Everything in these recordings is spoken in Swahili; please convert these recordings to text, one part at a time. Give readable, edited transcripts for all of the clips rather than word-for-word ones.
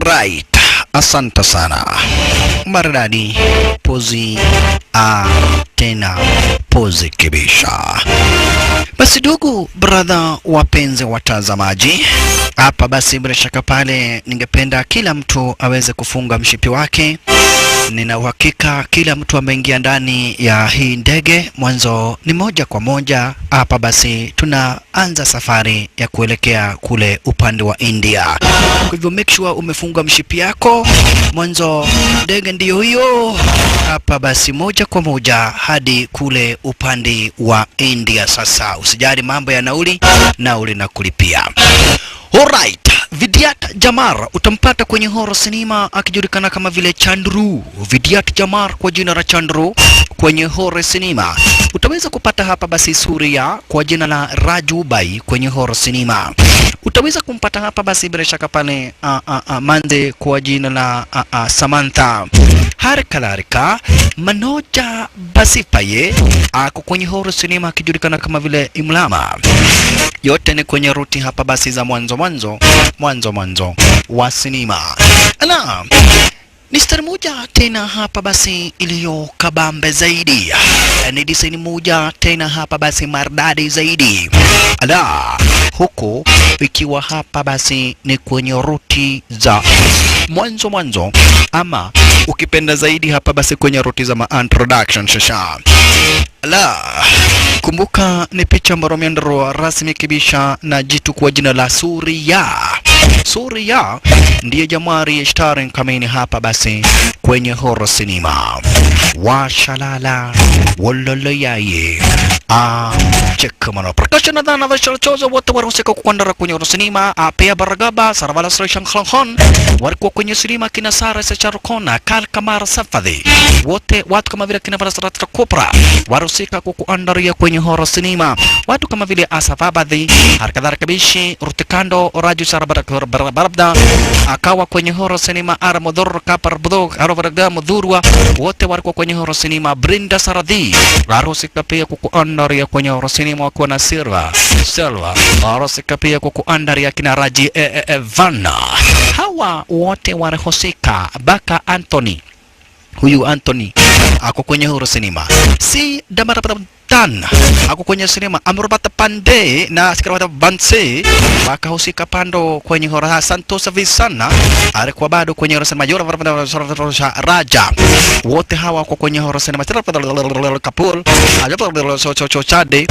Alright, asante sana maridadi, pozi tena pozi kibisha. Basi ndugu brother, wapenzi watazamaji, hapa basi bila shaka pale ningependa kila mtu aweze kufunga mshipi wake. Nina uhakika kila mtu ameingia ndani ya hii ndege mwanzo ni moja kwa moja. Hapa basi tunaanza safari ya kuelekea kule upande wa India. Kwa hivyo make sure umefunga mshipi yako mwanzo, ndege ndiyo hiyo. Hapa basi moja kwa moja hadi kule upande wa India. Sasa usijali mambo ya nauli na kulipia. Alright, Vidyat Jamar utampata kwenye horror cinema akijulikana kama vile Chandru. Vidyat Jamar kwa jina la Chandru kwenye horror cinema. Utaweza kupata hapa basi Surya kwa jina la Rajubai kwenye horror cinema. Utaweza kumpata hapa basi bila shaka pale Mande kwa jina la Samantha. Harikalarika Manoja Basipaye ako kwenye horror cinema akijulikana kama vile Imlama. Yote ni kwenye ruti hapa basi za mwanzo wa sinema. Ala, ni stari moja tena hapa basi iliyo kabambe zaidi. Ni design moja tena hapa basi maridadi zaidi. Ala, huko ikiwa hapa basi ni kwenye ruti za mwanzo ama ukipenda zaidi hapa basi kwenye ruti za introduction shasha. Ala, kumbuka ni picha ambayo imeandaliwa rasmi kibisha na jitu kwa jina la Surya. Surya ndiye Jamari starring kamini hapa basi kwenye horror cinema. Washalala wololoyaye cheka mana prakasha na dhana vashal chozo wote warusika kukwandara kwenye horror cinema. Pia Baragaba Saravala Sreshang Khalkhon walikuwa kwenye cinema kina Sara Secharkona Kal Kamara Safadhi, wote watu kama vile kina Varasratra Kopra warusika kukuandaria kwenye horror cinema. Watu kama vile Asafabadhi harakadhara kabishi Rutikando Raju Sarabarabda akawa kwenye horror cinema. Aramodhor Kapar Budog Arovaraga Mudhurwa wote walikuwa kwenye horror cinema. Brinda Saradhi warusika pia kukuandaria kwenye horror cinema wakiwa na Silva warusika pia kukuandaria kina Raji Vanna. Hawa wote warihusika. Baka Anthony, huyu Anthony ako kwenye horror cinema. Si Damarabatan ako kwenye cinema. Amrobata Pande na Sikarwata Banse wakahusika pando kwenye horror. Santos Visana alikuwa bado kwenye horror cinema. Raja wote hawa wako kwenye horror cinema. Kapul Chade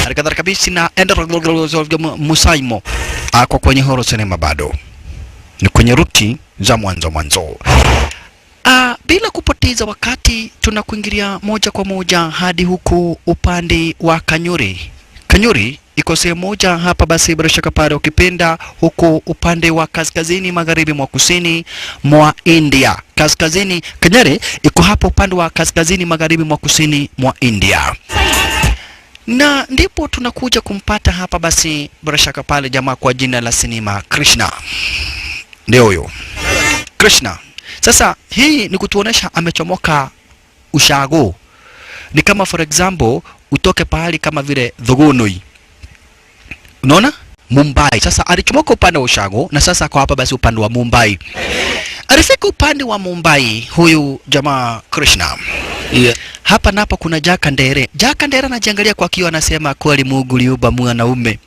alikadhara kabisa na Ender Musaimo ako kwenye horror cinema bado. Ni kwenye ruti za mwanzo. Bila kupoteza wakati tunakuingilia moja kwa moja hadi huku upande wa Kanyuri. Kanyuri iko sehemu moja hapa basi bila shaka pale ukipenda huku upande wa kaskazini magharibi mwa kusini mwa India. Kaskazini Kanyuri iko hapa upande wa kaskazini magharibi mwa kusini mwa India. Na ndipo tunakuja kumpata hapa basi bila shaka pale jamaa kwa jina la sinema Krishna. Ndio huyo Krishna. Sasa hii ni kutuonesha amechomoka ushago. Ni kama for example utoke pahali kama vile Thogonoi, unaona Mumbai. Sasa alichomoka upande wa ushago na sasa kwa hapa basi upande wa Mumbai. Alifika upande wa Mumbai huyu jamaa Krishna. Yeah. Hapa napo kuna Jakandere. Jakandere anajiangalia kwa kioo anasema kweli Mungu liumba mwanaume.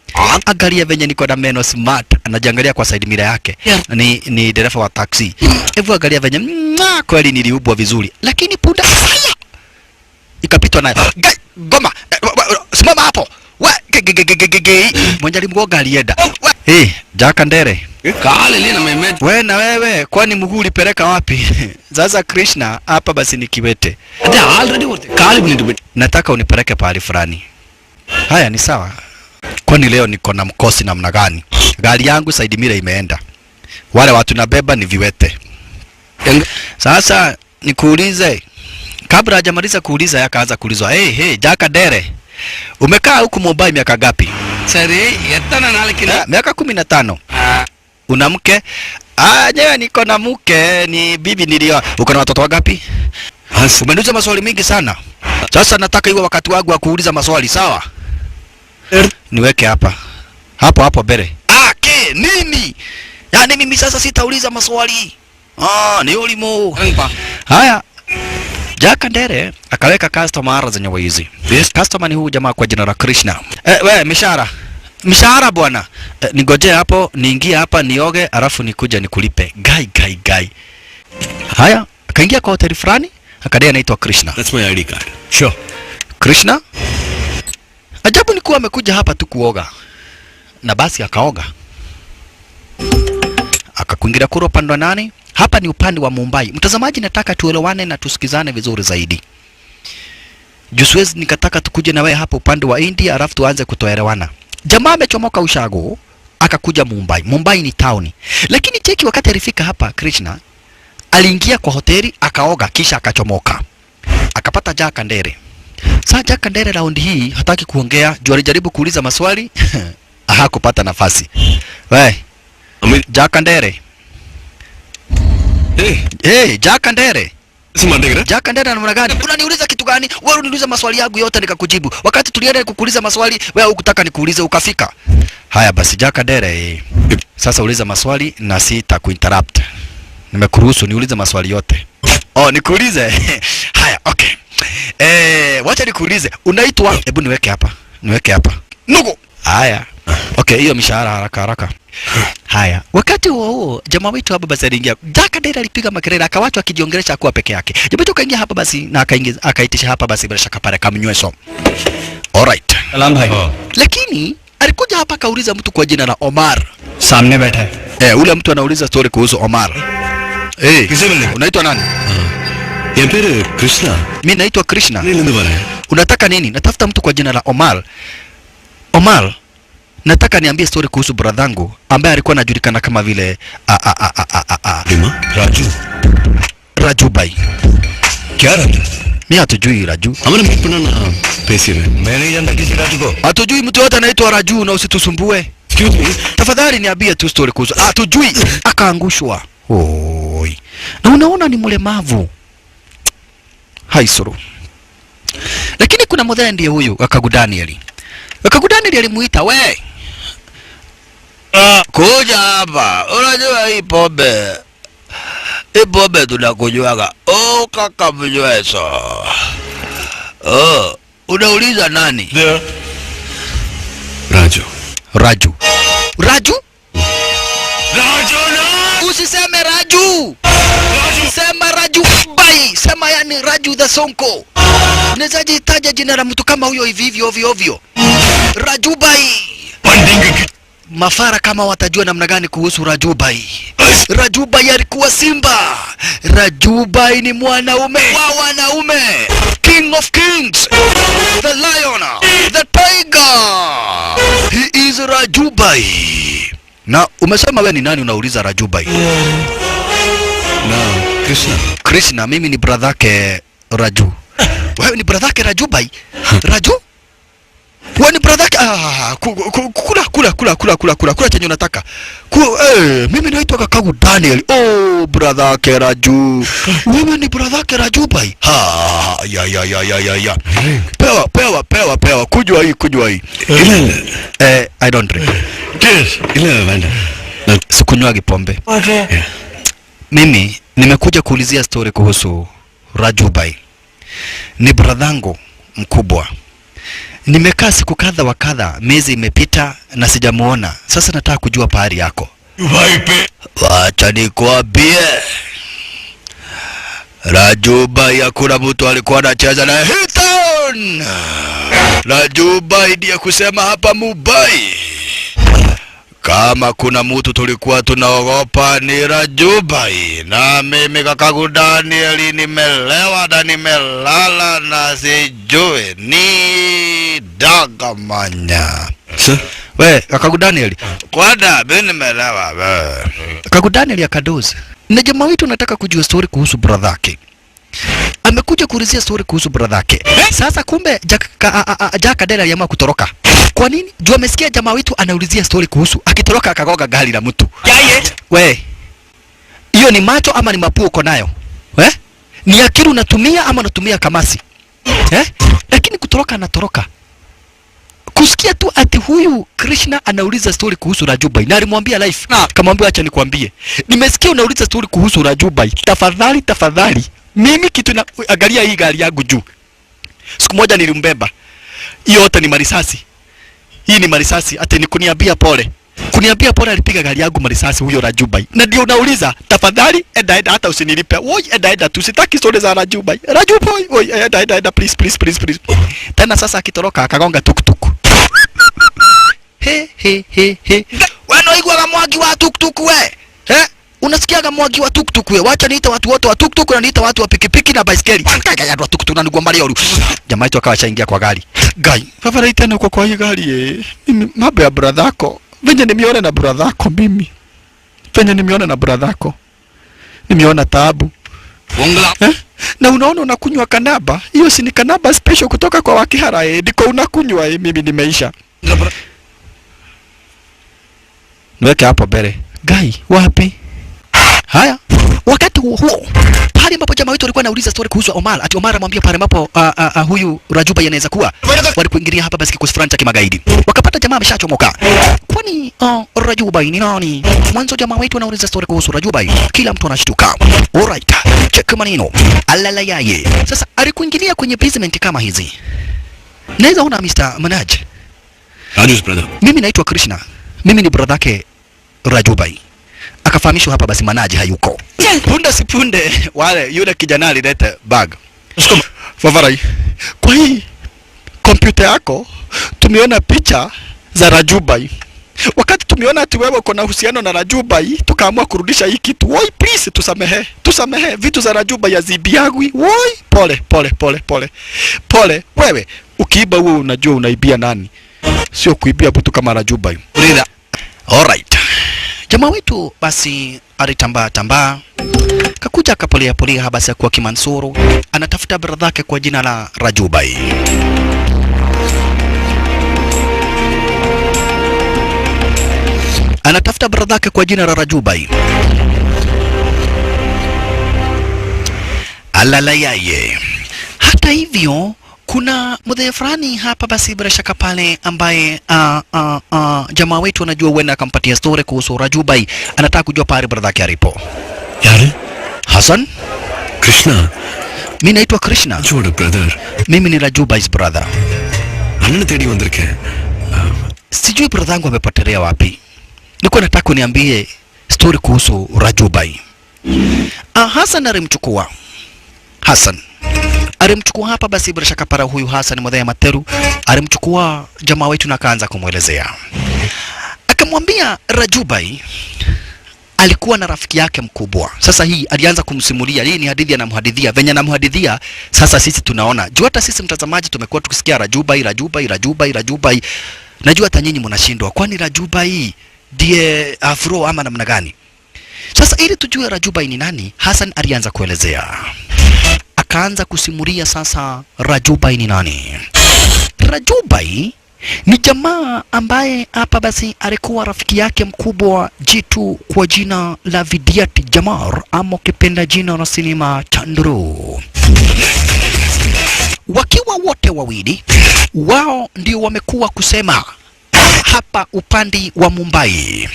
Angalia venye niko na meno smart. Anajiangalia kwa side mirror yake. Yeah. Ni dereva wa taxi. Hebu angalia venye kweli niliumbwa vizuri. Lakini punda ikapitwa naye. Goma, simama hapo. Mwenye alimgoga alienda. Jakandere. Kale lina memet. Wewe na wewe kwani mguu ulipeleka wapi? Sasa Krishna hapa basi ni kiwete. Ada already wote. Kale bunitubet. Nataka unipeleke pahali fulani. Haya ni sawa. Kwani leo niko na mkosi namna gani? Gari yangu side mirror imeenda. Wale watu nabeba ni viwete. Sasa nikuulize. Kabla hajamaliza kuuliza yakaanza kuulizwa. Hey Jakandere. Umekaa huku Mumbai miaka gapi? Sari, yatana naliki na miaka 15. Una mke? Nyewe niko na mke, ni bibi nilioa. Uko na watoto wangapi? Umeniuliza maswali mingi sana. Sasa nataka iwe wakati wangu wa kuuliza maswali, sawa? Niweke hapa. Hapo bere. Ke nini? Yaani mimi sasa sitauliza maswali. Ni ulimo. Haya. Jack Ndere akaweka customer zenye wizi. Yes, customer ni huyu jamaa kwa jina la Krishna. We mishahara. Mishahara bwana. Nigoje hapo, niingie hapa nioge, alafu nikuja nikulipe. Guy. Haya, akaingia kwa hoteli fulani, akadai anaitwa Krishna. That's my ID card. Sure. Krishna? Ajabu ni kuwa amekuja hapa tu kuoga. Na basi akaoga. Akakuingira kura upande wa nani? Hapa ni upande wa Mumbai. Mtazamaji, nataka tuelewane na tusikizane vizuri zaidi. Jusiwezi nikataka tukuje na wewe hapa upande wa India alafu tuanze kutoelewana. Jamaa amechomoka ushago akakuja Mumbai. Mumbai ni town. Lakini cheki wakati alifika hapa Krishna aliingia kwa hoteli akaoga kisha akachomoka. Akapata Jack Ndere. Sasa Jack Ndere round hii hataki kuongea, juu alijaribu kuuliza maswali hakupata nafasi. Jack Ndere. Hey, Jack Ndere. Jack Ndere namna gani? Unaniuliza kitu gani? Wewe unaniuliza maswali yangu yote nikakujibu. Wakati tulienda kukuuliza maswali, wewe hukutaka nikuulize ukafika. Haya basi Jack Ndere. Sasa uliza maswali na sitakuinterrupt. Nimekuruhusu niulize maswali yote. Nikuulize. Haya, okay. Wacha nikuulize. Unaitwa? Hebu niweke hapa. Nugo. Haya. Okay, hiyo mishahara haraka. Haya, wakati huo jamaa wetu hapa basi aliingia. Jack Ndere alipiga makelele akawachwa akijiongelesha kwa peke yake. Jamaa wetu kaingia hapa basi na akaitisha hapa basi bila shaka pale kamnyweso. Alright. Salam bhai. Lakini alikuja hapa kauliza mtu kwa jina la Omar. Samne बैठा है. Ule mtu anauliza story kuhusu Omar. Unaitwa nani? Ya pere Krishna. Mimi naitwa Krishna. Nini Unataka nini? Natafuta mtu kwa jina la Omar. Omar, nataka niambie story kuhusu bradhangu ambaye alikuwa anajulikana kama vile Raju Bhai. Kya Raju? Mimi hatujui Raju. Hamna mtu na pesa hivi. Mimi नहीं जानता किसी Raju को. Hatujui mtu yote anaitwa Raju na usitusumbue. Excuse me. Tafadhali niambie tu story kuhusu. Hatujui. Akaangushwa. Oi. Na unaona ni mlemavu. Haisuru. Lakini kuna mmoja ndiye huyu Akagudanieli. Akagudanieli alimuita, "We. Kuja hapa. Unajua hii pombe. Hii pombe tunakunywaga. Kaka mnyweso. Unauliza nani?" Raju. Raju. Raju No! Usiseme Raju. Sema Raju Bhai. Sema yani Raju the Sonko. Unaweza jitaja jina la mtu kama huyo hivi ovyo. Raju Bhai. Mafara kama watajua namna gani kuhusu Raju Bhai. Raju Bhai alikuwa simba. Raju Bhai ni mwanaume wa wanaume. King of kings. The lion. The tiger. He is Raju Bhai. Na umesema wewe ni nani unauliza Raju Bhai? Na Krishna, mimi ni brother yake Raju. Wewe ni brother yake Raju Bhai? Raju? Wewe ni brother yake? Kula chenye unataka. Mimi naitwa kakagu Daniel. Brother yake Raju. Wewe ni brother yake Raju Bhai? Ya. Pewa. Kujua hii. I don't drink. Ile banda. Sikunywa pombe. Mimi nimekuja kuulizia story kuhusu Raju Bhai. Ni bradhangu mkubwa. Nimekaa siku kadha wa kadha, miezi imepita na sijamuona. Sasa nataka kujua pahali yako. Wacha nikwambie. Raju Bhai hakuna mtu alikuwa anacheza na Hilton. Raju Bhai ndiye kusema hapa Mumbai. Kama kuna mtu tulikuwa tunaogopa ni Raju Bhai. Na mimi kakagu Danieli nimelewa na nimelala na sijui ni dagamanya. We, kakagu Danieli. Kwada, mimi nimelewa. Kakagu Danieli akadozi. Na jamaa wetu nataka kujua story kuhusu brother yake. Amekuja kuulizia story kuhusu brother yake. Sasa kumbe Jack Ndere aliamua kutoroka. Kwa nini? Juu amesikia jamaa wetu anaulizia story kuhusu akitoroka akagoga gari la mtu. We. Hiyo ni macho ama ni mapua uko nayo? Ni akili unatumia ama unatumia kamasi? Lakini kutoroka anatoroka. Kusikia tu ati huyu Krishna anauliza story kuhusu Rajubai na alimwambia live. Na kamwambia acha nikwambie, nimesikia unauliza story kuhusu Rajubai, tafadhali mimi kitu na angalia hii gari yangu juu. Siku moja nilimbeba, hiyo yote ni marisasi, hii ni marisasi, ati ni kuniambia pole. Kuniambia pole, alipiga gari yangu marisasi huyo Rajubai. Na ndio unauliza, tafadhali enda hata usinilipe. Woi, enda tusitaki story za Rajubai. Rajubai, woi, enda please. Tena sasa akitoroka akagonga tuktuk. He. Wewe igwa mwagi wa tuktuk we. Unasikiaga mwagi wa tuktuk we. Wacha niita watu wote wa tuktuk na niita watu wa pikipiki na baiskeli. Kaka ya tuktuk na nigomba leo. Jamaa yetu akawa chaingia kwa gari. Gai, papa tena kwa hii gari mimi mambo ya brother yako. Venye nimeona na brother yako mimi. Nimeona taabu. Na unaona unakunywa kanaba. Hiyo si ni kanaba special kutoka kwa Wakihara ndiko unakunywa mimi nimeisha. Niweke hapo mbele. Gai, wapi? Haya. Wakati huo pale ambapo jamaa wetu alikuwa anauliza story kuhusu Omar, ati Omar amwambia pale ambapo huyu Rajubai anaweza kuwa walikuingilia hapa basi kikosi fulani cha kimagaidi. Wakapata jamaa ameshachomoka. Kwani Rajubai ni nani? Mwanzo jamaa wetu anauliza story kuhusu Rajubai, kila mtu anashtuka. Alright, check maneno. Alala yaye. Sasa alikuingilia kwenye basement kama hizi. Naweza ona Mr. Manaj. Raju's brother. Mimi naitwa Krishna. Mimi ni brother yake Rajubai. Akafahamishwa hapa basi Manaji hayuko. Punde si punde wale yule kijana alileta bag. Favarai. Kwa hii kompyuta yako tumeona picha za Rajubai. Wakati tumeona ati wewe uko na uhusiano na Rajubai, tukaamua kurudisha hii kitu. Woi please tusamehe. Vitu za Rajubai yazibiagwi. Woi pole. Wewe ukiiba wewe unajua unaibia nani? Sio kuibia mtu kama Rajubai. Alright. Jamaa wetu basi alitambaa kakuja akapolea habasi kwa Kimansuru, anatafuta brother yake kwa jina la Rajubai. Anatafuta brother yake kwa jina la Rajubai. Alala yaye. Hata hivyo kuna mdhee fulani hapa basi bila shaka pale ambaye jamaa wetu anajua huenda akampatia story kuhusu Rajubai. Anataka kujua pale brother yake alipo. Yare? Hassan? Krishna. Mimi naitwa Krishna. Joda brother. Mimi ni Rajubai's brother. Anana tedi wandirke. Sijui brother yangu amepotelea wapi. Niko nataka uniambie story kuhusu Rajubai. Hassan alimchukua. Alimchukua hapa basi bila shaka para huyu Hassan Mudhaya Materu. Alimchukua jamaa wetu na kaanza kumuelezea. Akamwambia Rajubai alikuwa na rafiki yake mkubwa. Sasa hii alianza kumsimulia. Hii ni hadithi anamhadithia. Venye anamhadithia sasa sisi tunaona. Jua hata sisi mtazamaji tumekuwa tukisikia Rajubai. Najua hata nyinyi mnashindwa. Kwani Rajubai ndiye afro ama namna gani? Sasa ili tujue Rajubai ni nani, Hassan alianza kuelezea. Akaanza kusimulia sasa Rajubai ni nani. Rajubai ni jamaa ambaye hapa basi alikuwa rafiki yake mkubwa jitu kwa jina la Vidyat Jamar ama kipenda jina la sinema Chandru. Wakiwa wote wawili wao ndio wamekuwa kusema hapa upande wa Mumbai.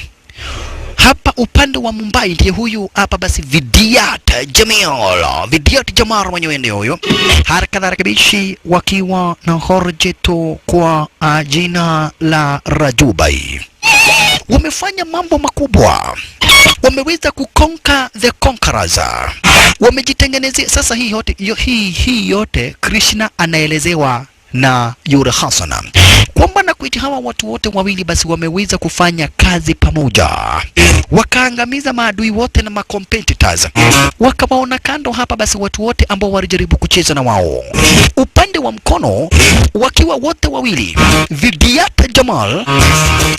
Hapa upande wa Mumbai ndiye huyu hapa basi Vidyat Jamar mwenyewe ndio huyo. Harakadha rakibishi wakiwa na horjeto kwa jina la Rajubai. Wamefanya mambo makubwa. Wameweza kukonka the conquerors. Wamejitengenezea sasa hii yote Krishna anaelezewa na yule Hassan. Kwamba na kuiti hawa watu wote wawili basi wameweza kufanya kazi pamoja. Wakaangamiza maadui wote na macompetitors. Wakawaona kando hapa basi watu wote ambao walijaribu kucheza na wao. Upande wa mkono wakiwa wote wawili Vidyat Jamal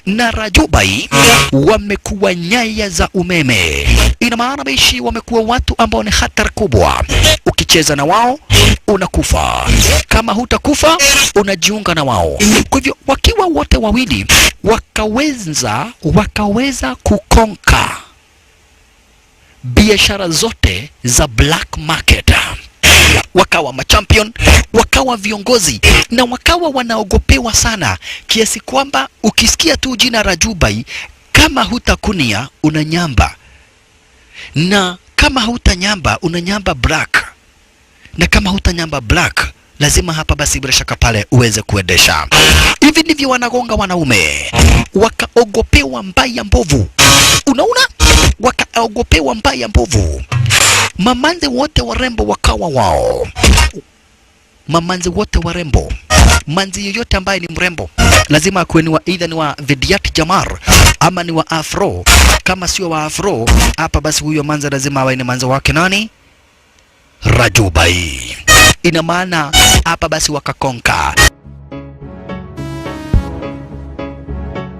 na Rajubai wamekuwa nyaya za umeme. Ina maana bishi wamekuwa watu ambao ni hatari kubwa. Ukicheza na wao unakufa. Kama hutakufa unajiunga na wao. Kwa hivyo wakiwa wote wawili wakaweza kukonka biashara zote za black market. wakawa machampion, wakawa viongozi na wakawa wanaogopewa sana kiasi kwamba ukisikia tu jina Rajubai, kama hutakunia unanyamba, na kama hutanyamba unanyamba black, na kama hutanyamba black lazima hapa basi bila shaka pale uweze kuendesha. Hivi ndivyo wanagonga wanaume, wakaogopewa mbaya mbovu. Unaona, wakaogopewa mbaya mbovu. Mamanzi wote warembo wakawa wao, mamanzi wote warembo. Manzi yoyote ambaye ni mrembo lazima akuwe ni wa either ni wa Vidyat Jamar ama ni wa Afro. Kama sio wa Afro, hapa basi huyo manzi lazima awe ni manzi wake nani? Rajubai. Ina maana hapa basi wakakonka.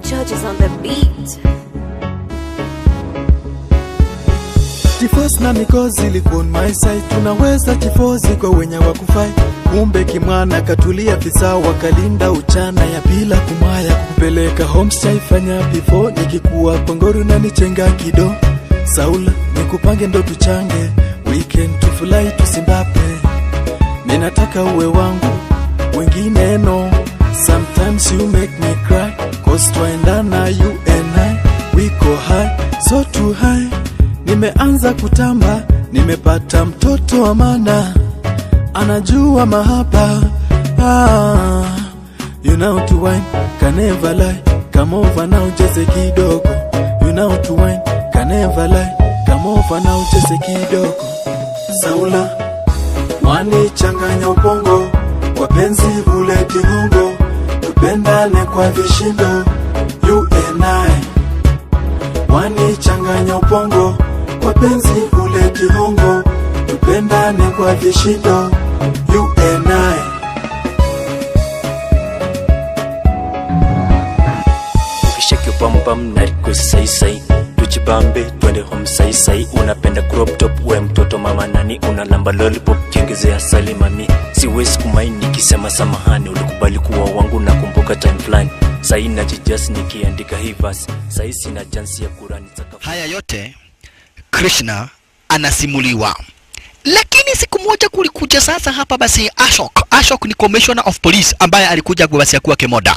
Judges on the beat. Tifos na mikozi liko on my side. Tunaweza tifozi kwa wenye wakufai. Kumbe kimwana katulia visa wakalinda uchana ya bila kumaya. Kupeleka home saifanya before nikikuwa pangoro na nichenga kido. Saula nikupange ndo tuchange weekend tufulai tusimbape. Ninataka uwe wangu wengine no. Sometimes you make me cry cause twaendana you and I. We go high so too high. Nimeanza kutamba, nimepata mtoto wa maana, anajua mahaba. You know to wine, can never lie. Come over now, cheze kidogo. You know to wine, can never lie. Come over now, cheze kidogo. Saula, wani changanya ubongo, wapenzi huleti hongo, tupendane kwa vishindo. You and I, wani changanya ubongo, wapenzi huleti hongo, tupendane kwa vishindo. You and I. Ukishake your bum bum na request sai sai, tuchibambe twende home sai sai. Unapenda crop top we mtoto mama nani, unalamba lollipop kiongezea asali mami. Siwezi kumaini nikisema samahani, ulikubali kuwa wangu na kumbuka time flying. Sai najijust nikiandika hii verse, sai sina chance ya Qur'ani taka. Haya yote Krishna anasimuliwa. Lakini siku moja kulikuja sasa hapa basi Ashok. Ashok ni commissioner of police ambaye alikuja kwa basi kuwa Kemoda.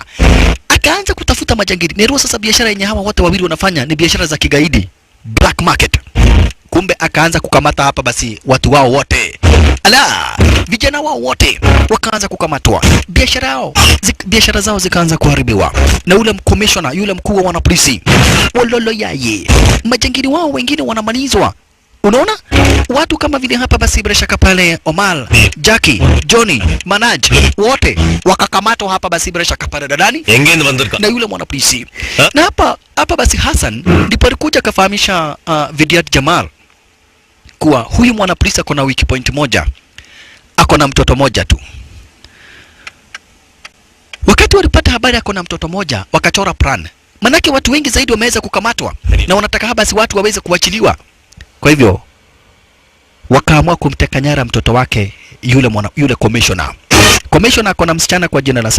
Akaanza kutafuta majangili. Nero sasa biashara yenye hawa wote wawili wanafanya ni biashara za kigaidi, black market. Kumbe akaanza kukamata hapa basi watu wao wote. Ala, vijana wao wote wakaanza kukamatwa. Biashara zao zikaanza kuharibiwa. Na ule commissioner, yule mkuu wa wanapolisi, wololo yaye. Majangili wao wengine wanamalizwa. Unaona? Watu kama vile hapa basi bila shaka pale Omar, Jackie, Johnny, Manaj, wote wakakamatwa hapa basi bila shaka pale dadani. Na yule mwanapolisi. Na hapa basi Hassan ndipo alikuja kafahamisha Vidyat Jamal kuwa huyu mwanapolisi ako na wiki point moja. Ako na mtoto moja tu. Wakati walipata habari ako na mtoto moja, wakachora plan. Manake watu wengi zaidi wameweza kukamatwa na wanataka haba basi watu waweze kuachiliwa. Kwa hivyo wakaamua kumteka nyara mtoto wake yule commissioner. Commissioner ako na msichana kwa jina la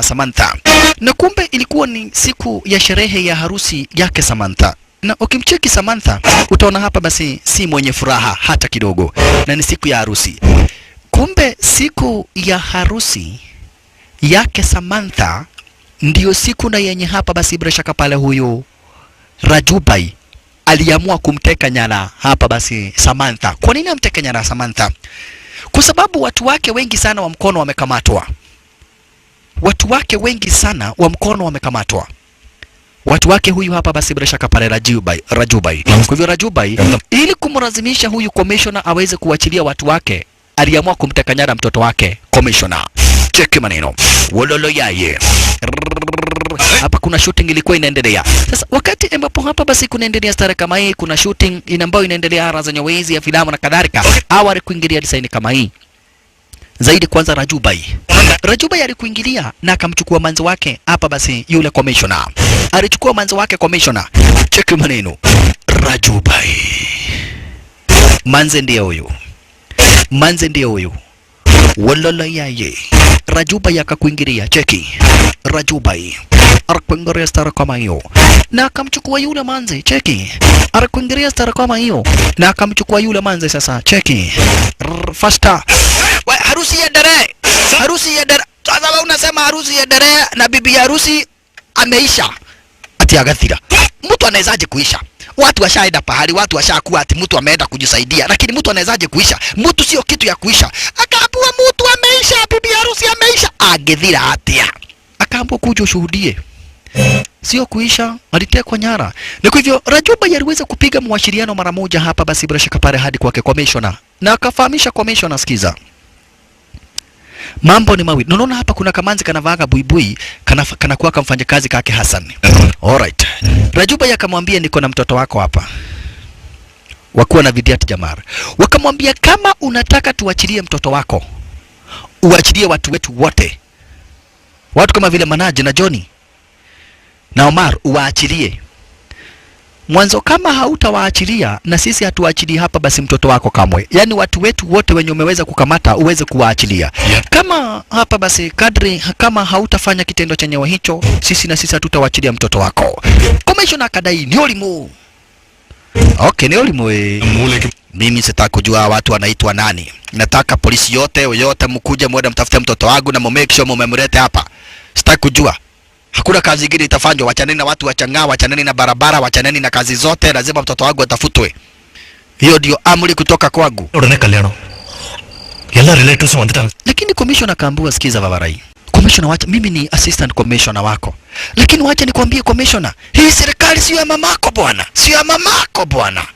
Samantha. Na kumbe ilikuwa ni siku ya sherehe ya harusi yake Samantha. Na ukimcheki Samantha utaona hapa basi si mwenye furaha hata kidogo. Na ni siku ya harusi. Kumbe siku ya harusi yake Samantha ndiyo siku na yenye hapa basi bila shaka pale huyu Rajubai aliamua kumteka nyara hapa basi Samantha. Kwa nini amteka nyara Samantha? Kwa sababu watu wake wengi sana wa mkono wamekamatwa. Watu wake huyu hapa basi bila shaka pale Rajubai. Kwa hivyo Rajubai ili kumlazimisha huyu commissioner aweze kuachilia watu wake, aliamua kumteka nyara mtoto wake commissioner. Cheki maneno. Wololo yaye. Hapa kuna shooting ilikuwa inaendelea. Sasa wakati ambapo hapa basi kunaendelea stara kama hii, kuna shooting ambayo inaendelea ara za nyawezi ya filamu na kadhalika. Awali kuingilia design kama hii. Zaidi kwanza Rajubai alikuingilia na akamchukua manzi wake hapa basi yule commissioner. Alichukua manzi wake commissioner. Cheki maneno. Rajubai. Manzi ndiye huyo. Walala yaye. Rajubai akakuingilia. Cheki. Rajubai Arakuingilia stara kama hiyo. Na akamchukua yule manzi, cheki. Arakuingilia stara kama hiyo. Na akamchukua yule manzi sasa, cheki. Faster. We, harusi ya dere. Harusi ya dere. Sasa wewe unasema harusi ya dere na bibi harusi ameisha. Ati Agathira. Mtu anawezaje kuisha? Watu washaenda pahali, watu washakuwa ati mtu ameenda kujisaidia, lakini mtu anawezaje kuisha? Mtu sio kitu ya kuisha. Akaambiwa mtu ameisha, bibi harusi ameisha. Agathira atia. Akaambiwa kuja ushuhudie. Sio kuisha, alitekwa nyara. Na kwa hivyo Rajuba yaliweza kupiga mwashiriano mara moja hapa basi bila shaka pale hadi kwake commissioner. Na akafahamisha commissioner, sikiza. Mambo ni mawili. Unaona hapa kuna kamanzi kanavaga buibui, kanakuwa kamfanya kazi kake Hassan. Alright. Rajuba yakamwambia niko na mtoto wako hapa. Wakuwa na Vidiat Jamar. Wakamwambia kama unataka tuachilie mtoto wako, uachilie watu wetu wote. Watu kama vile Manaje na Johnny na Omar uwaachilie. Mwanzo kama hautawaachilia na sisi hatuachili hapa basi mtoto wako kamwe. Yaani watu wetu wote wenye umeweza kukamata uweze kuwaachilia. Kama hapa basi kadri kama hautafanya kitendo chenyewe hicho, sisi na sisi hatutawaachilia mtoto wako. Commissioner akadai ni olimu. Okay, ni olimu. Mimi sitaki kujua watu wanaitwa nani. Nataka polisi yote mkuje mwende mtafute mtoto wangu na make sure mmemlete hapa. Sitaki kujua. Hakuna kazi nyingine itafanywa. Wachaneni na watu wachanga, wachaneni na barabara, wachaneni na kazi zote, lazima mtoto wangu atafutwe. Hiyo ndio amri kutoka kwangu. Udane kalyano. Yalla relatives wanataka. Lakini commissioner akaambiwa sikiza Vavarai. Commissioner wacha, mimi ni assistant commissioner wako. Lakini wacha nikwambie commissioner, hii serikali sio ya mamako bwana. Sio ya mamako bwana.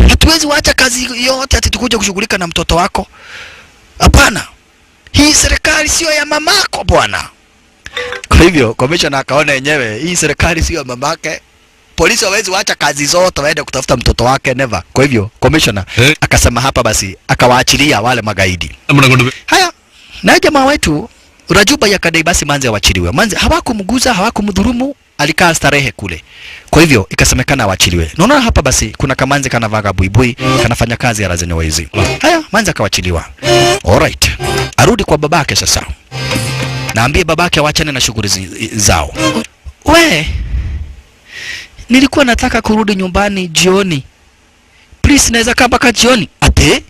Hatuwezi waacha kazi yote ati tukuje kushughulika na mtoto wako. Hapana. Hii serikali sio ya mamako bwana. Kwa hivyo commissioner akaona yenyewe hii serikali sio mamake. Polisi hawezi waacha kazi zote waende kutafuta mtoto wake, never. Kwa hivyo commissioner akasema hapa basi akawaachilia wale magaidi. Haya, na jamaa wetu Rajuba yakadai basi manzi awachiliwe. Manzi hawakumguza, hawakumdhulumu, alikaa starehe kule. Kwa hivyo ikasemekana awachiliwe. Naona hapa basi kuna kamanzi kanavaga buibui, kanafanya kazi ya razeni waizi. Haya, manzi akawachiliwa. Alright. Arudi kwa babake sasa. Naambie babake waachane na shughuli zao. We, nilikuwa nataka kurudi nyumbani jioni. Please naweza kaa mpaka jioni. Ate?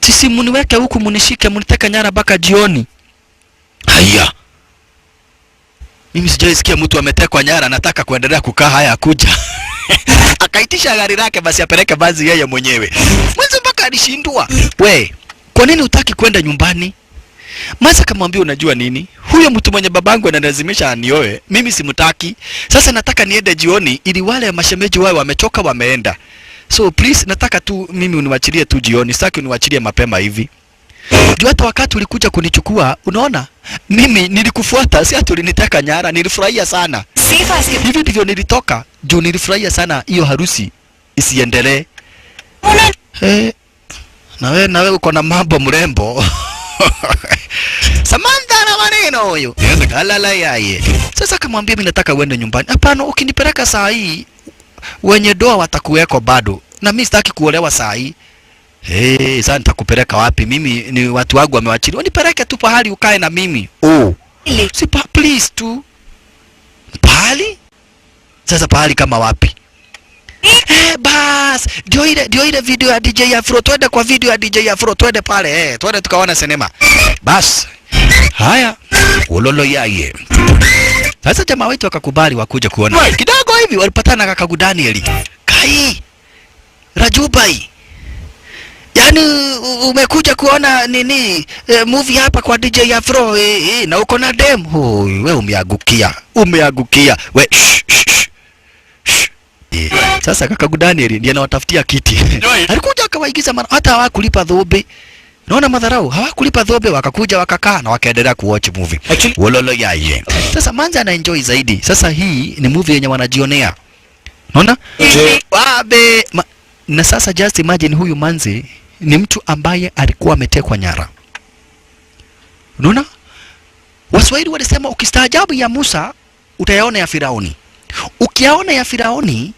Sisi muniweke huku munishike muniteka nyara mpaka jioni. Haya. Mimi sijaisikia mtu ametekwa nyara nataka kuendelea kukaa haya kuja. Akaitisha gari lake basi apeleke baadhi yeye mwenyewe. Mwanzo mpaka alishindwa. We, kwa nini hutaki kwenda nyumbani? Masa kamwambia unajua nini? Huyo mtu mwenye babangu analazimisha anioe, mimi simtaki. Sasa nataka niende jioni ili wale mashemeji wao wamechoka wameenda. So please nataka tu mimi uniwachilie tu jioni, sitaki uniwachilie mapema hivi. Jua hata wakati ulikuja kunichukua, unaona? Mimi nilikufuata, si ati uliniteka nyara, nilifurahia sana. Hivi ndivyo nilitoka, juu nilifurahia sana hiyo harusi isiendelee. Na wewe uko na mambo mrembo. Samantha na maneno huyo. Alala yaye. Sasa kamwambia mimi nataka uende nyumbani. Hapana, ukinipeleka saa hii wenye doa watakuweko bado. Na mimi sitaki kuolewa saa hii. Sasa nitakupeleka wapi? Mimi ni watu wangu wamewachiliwa. Nipeleke tu pahali ukae na mimi. Si please tu. Pahali? Sasa pahali kama wapi? Bas, ndio ile video ya DJ Afro. Twende kwa video ya DJ Afro, twende pale. Twende tukaona sinema. Bas. Haya, ulolo yaye. Sasa jamaa wetu wakakubali wakuja kuona. Kidogo hivi walipatana kaka Daniel. Kai. Rajubai. Yaani umekuja kuona nini movie hapa kwa DJ Afro na uko na dem. Wewe umeagukia. We Sasa kaka Daniel ndiye anawatafutia kiti. Alikuja akawaigiza hata hawakulipa dhobe. Naona madharau, hawakulipa dhobe wakakuja wakakaa na wakaendelea kuwatch movie. Wololo yaye. Sasa manza ana enjoy zaidi. Sasa hii ni movie yenye wanajionea. Unaona? Wabe na sasa just imagine huyu manzi ni mtu ambaye alikuwa ametekwa nyara. Unaona? Waswahili walisema ukistaajabu ya Musa utayaona ya Firauni. Ukiyaona ya Firauni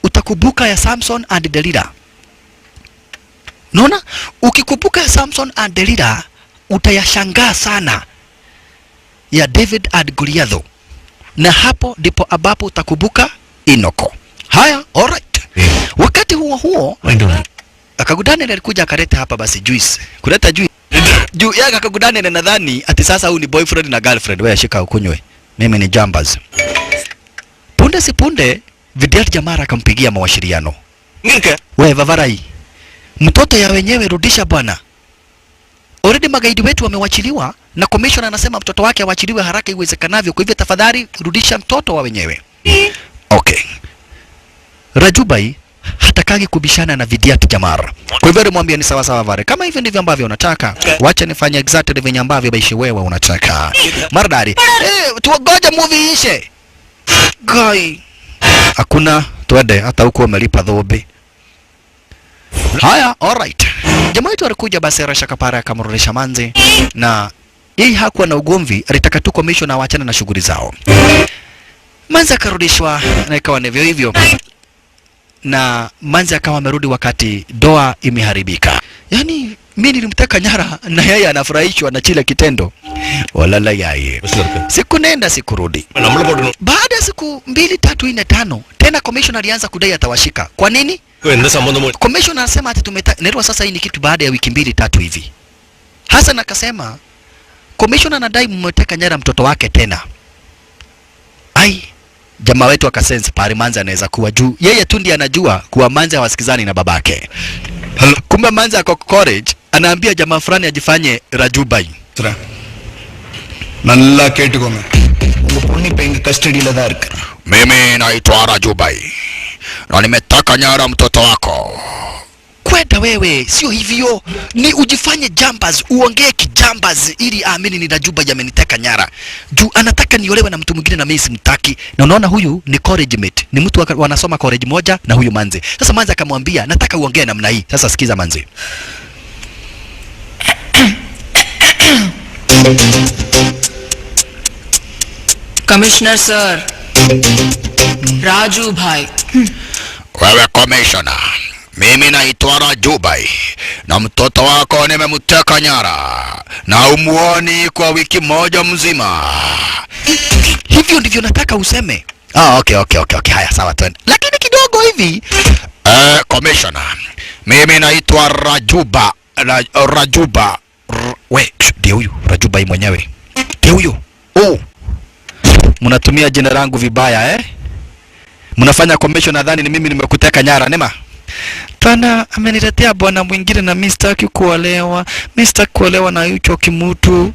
utakumbuka ya Samson and Delilah. Unaona? Ukikumbuka ya Samson and Delilah utayashangaa sana ya David and Goliath. na hapo ndipo ambapo utakubuka Inoko. Haya, alright. Wakati huo Akagudani alikuja akaleta hapa basi juice. Kuleta juice. Juu yake Akagudani nadhani ati sasa huyu ni boyfriend na girlfriend. Wewe shika ukunywe. Mimi ni Jambaz. Punde si punde Vidiat Jamara akampigia mawasiliano. Nike? Wewe Vavarai. Mtoto ya wenyewe rudisha bwana. Already magaidi wetu wamewachiliwa na commissioner anasema mtoto wake awachiliwe haraka iwezekanavyo. Kwa hivyo tafadhali rudisha mtoto wa wenyewe. Okay. Rajubai hatakagi kubishana na Vidiat Jamara. Kwa hivyo mwambie ni sawa sawa Vare. Kama hivyo ndivyo ambavyo unataka, wacha nifanye exactly venye ambavyo baishi wewe unataka. Maridadi. Tuogoja movie ishe. Guy. Hakuna twende hata huko umelipa dhobe. Haya, alright. Jamaa wetu alikuja basi Rasha Kapara akamrudisha Manzi na yeye hakuwa na ugomvi, alitaka tu commissioner waachane na shughuli zao. Manzi akarudishwa na ikawa ndivyo hivyo. Na Manzi akawa amerudi wakati doa imeharibika. Yaani mimi nilimteka nyara na yeye anafurahishwa na kile kitendo. Walala yeye. Siku nenda siku rudi. Baada ya siku 2, 3, 4, 5 tena commissioner alianza kudai atawashika. Kwa nini? Commissioner anasema ati tumenerwa sasa hii ni kitu baada ya wiki 2, 3 hivi. Hassan akasema commissioner anadai mmeteka nyara mtoto wake tena. Ai, jamaa wetu akasense pale Manzi anaweza kuwa juu. Yeye tu ndiye anajua kuwa Manzi hawasikizani na babake. Kumbe Manzi ako courage anaambia jamaa fulani ajifanye Rajubai. Nalla ketukome. Unga penga custody la da irukku. Mimi naitwa Rajubai. Na nimetaka nyara mtoto wako. Kwenda wewe, sio hivyo. Ni ujifanye Jambaz, uongee kijambaz ili aamini ni Rajubai ameniteka nyara. Juu anataka niolewe na mtu mwingine na mimi simtaki. Na unaona huyu ni college mate. Ni mtu wanasoma college moja na huyu Manzi. Sasa Manzi akamwambia, "Nataka uongee namna hii." Sasa sikiza Manzi. Commissioner sir. Raju bhai. Wewe commissioner, mimi naitwa Rajubai na mtoto wako nimemteka nyara na umuoni kwa wiki moja mzima. Hivyo ndivyo nataka useme. Okay. Haya sawa twende. Lakini kidogo hivi. Commissioner, mimi naitwa Rajuba. Ndio huyu Rajubai mwenyewe. Ndio huyu. Mnatumia jina langu vibaya Mnafanya commission nadhani ni mimi nimekuteka nyara nema. Tana ameniletea bwana mwingine na mimi sitaki kuolewa. Mimi sitaki kuolewa na yucho kimutu.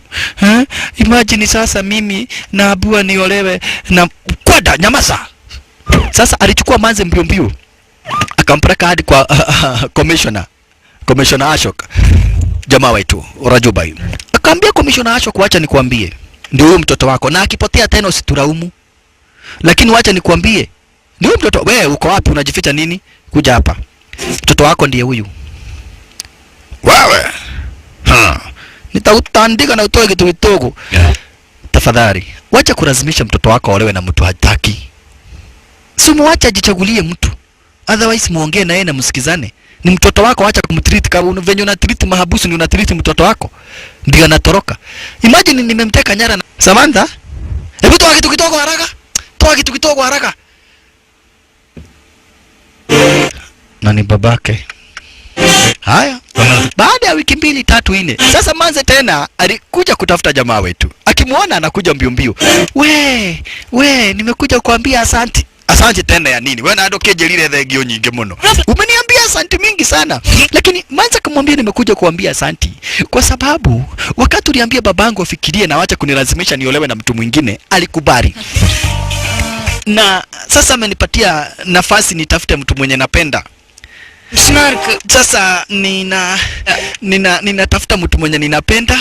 Imagine sasa mimi na abua niolewe na kwada nyamaza. Sasa alichukua Manzi mbio. Akampeleka hadi kwa commissioner Ashok. Jamaa wetu Rajubai. Akaambia commissioner Ashok, wacha nikwambie. Ndio huyo mtoto wako na akipotea tena usituraumu. Lakini wacha nikwambie. Ndio mtoto, wewe uko wapi unajificha nini? Kuja hapa. Mtoto wako ndiye huyu. Wewe. Nitautandika na utoe kitu kidogo. Tafadhali, wacha kulazimisha mtoto wako aolewe na mtu hataki. Si muache ajichagulie mtu. Otherwise muongee na yeye na msikizane. Ni mtoto wako, acha kumtreat kama venye unatreat mahabusu ni unatreat mtoto wako. Ndio anatoroka. Imagine nimemteka nyara na Samantha. Hebu toa kitu kidogo haraka. Toa kitu kidogo haraka. Na ni babake. Haya. Baada ya wiki 2, 3, 4. Sasa Manzi tena alikuja kutafuta jamaa wetu. Akimuona anakuja mbio. We, nimekuja kuambia asante. Asante tena ya nini? Wewe na keje lile thegio nyingi mno. Umeniambia asante mingi sana. Lakini Manzi akamwambia nimekuja kuambia asante kwa sababu wakati uliambia babangu afikirie na wacha kunilazimisha niolewe na mtu mwingine, alikubali. Na sasa amenipatia nafasi nitafute mtu mwenye napenda. Sasa ninatafuta mtu mwenye ninapenda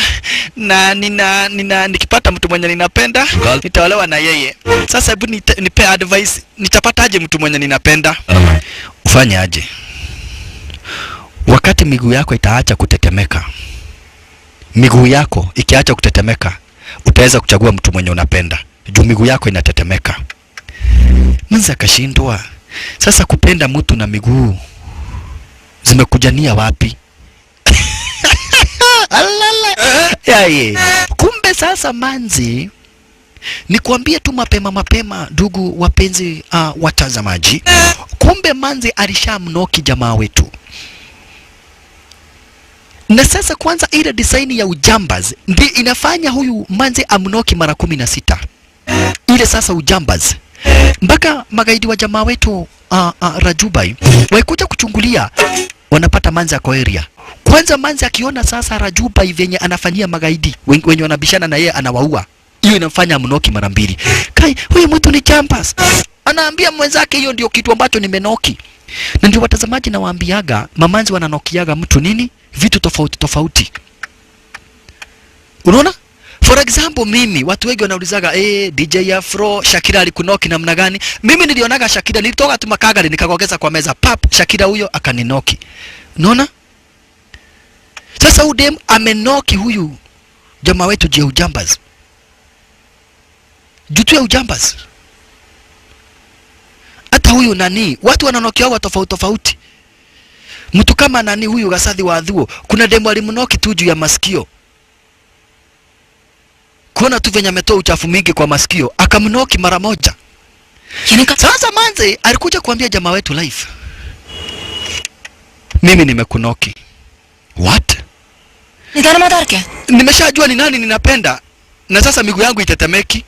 na nikipata mtu mwenye ninapenda nitaolewa na yeye. Sasa hebu nipe advice, nitapataje mtu mwenye ninapenda? Ufanye aje? Wakati miguu yako itaacha kutetemeka. Miguu yako ikiacha kutetemeka, utaweza kuchagua mtu mwenye unapenda. Juu miguu yako inatetemeka. Manzi akashindwa. Sasa kupenda mtu na miguu zimekujania wapi? Alala. Kumbe sasa Manzi Nikuambie tu mapema ndugu wapenzi watazamaji, kumbe manzi alishamnoki jamaa wetu. Na sasa kwanza ile design ya ujambaz ndi inafanya huyu manzi amnoki mara 16. Ile sasa ujambaz. Mpaka magaidi wa jamaa wetu Rajubai waikuja kuchungulia, wanapata manzi ako area. Kwanza manzi akiona sasa Rajubai venye anafanyia magaidi wenye wanabishana na yeye anawaua, hiyo inamfanya amnoki mara 2. Kai, huyu mtu ni jambaz. Anaambia mwenzake hiyo ndio kitu ambacho nimenoki. Na ndio watazamaji na waambiaga, mamanzi wananokiaga mtu nini? Vitu tofauti. Unaona? For example mimi, watu wengi wanaulizaga, DJ Afro, Shakira alikunoki namna gani? Mimi nilionaga Shakira, nilitoka tu Makagari nikakogeza kwa meza, pap, Shakira huyo akaninoki. Unaona? Sasa udem amenoki huyu jamaa wetu je ujambaz. Jutu ya ujambaz. Hata huyu nani, watu wananokiaga tofauti. Mtu kama nani huyu Gasathi wa Adhuo, kuna demo alimnoki tu juu ya masikio. Kuna tu venye ametoa uchafu mingi kwa masikio, akamnoki mara moja. Sasa manze alikuja kuambia jamaa wetu live, mimi nimekunoki. What? Nimeshajua ni nani ninapenda, na sasa miguu yangu itetemeki.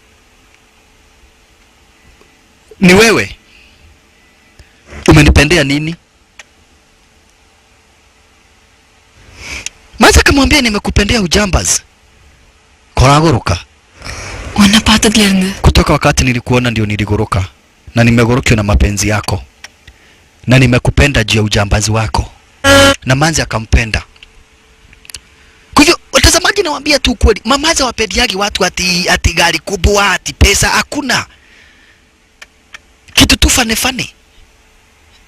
Ni wewe. Umenipendea nini? Manze kamwambia nimekupendea ujambaz. Koragoroka. Kutoka wakati nilikuona ndio niligoroka. Na nimegorokiwa na mapenzi yako. Na nimekupenda juu ya ujambazi wako. Na manzi akampenda. Kwa hivyo watazamaji nawaambia tu kweli, mamaza wapendiagi watu ati gari kubwa, ati pesa, hakuna. Kitu tu fane.